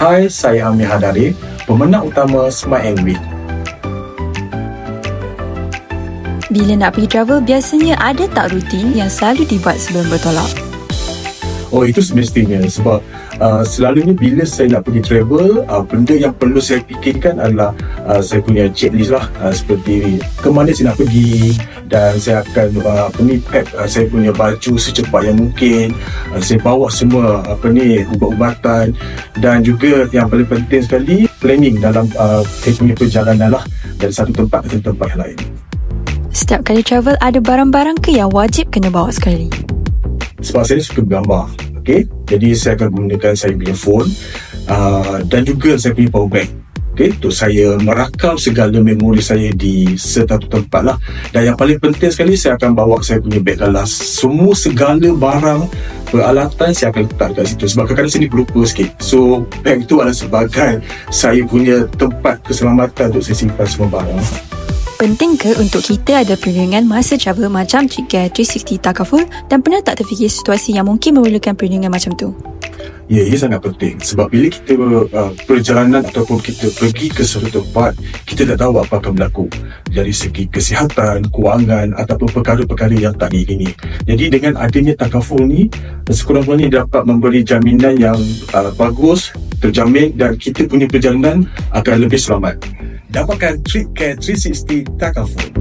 Hai, saya Amir Hadari, pemenang utama Smart & Win. Bila nak pergi travel, biasanya ada tak rutin yang selalu dibuat sebelum bertolak? Oh, itu semestinya sebab selalunya bila saya nak pergi travel, benda yang perlu saya fikirkan adalah saya punya checklist lah, seperti ke mana saya nak pergi, dan saya akan pack saya punya baju secepat yang mungkin, saya bawa semua ubat-ubatan, dan juga yang paling penting sekali, planning dalam saya punya perjalanan lah, dari satu tempat ke tempat yang lain. Setiap kali travel, ada barang-barang ke yang wajib kena bawa sekali? Sebab saya suka bergambar, okay? Jadi saya akan menggunakan saya punya phone dan juga saya punya power bank, okay? Untuk saya merakam segala memori saya di satu tempat lah. Dan yang paling penting sekali, saya akan bawa saya punya beg galas. Semua segala barang peralatan saya akan letak dekat situ, sebab kadang-kadang saya ni pelupa sikit. So beg itu adalah sebagai saya punya tempat keselamatan untuk saya simpan semua barang. Penting ke untuk kita ada perlindungan masa travel macam Tripcare 360 Takaful, dan pernah tak terfikir situasi yang mungkin memerlukan perlindungan macam tu? Ya, ia sangat penting sebab bila kita perjalanan ataupun kita pergi ke suatu tempat, kita tak tahu apa akan berlaku dari segi kesihatan, kewangan ataupun perkara-perkara yang tak diingini. Jadi dengan adanya Takaful ni, sekurang-kurangnya dapat memberi jaminan yang bagus, terjamin, dan kita punya perjalanan akan lebih selamat. Dapatkan Tripcare 360 Takaful.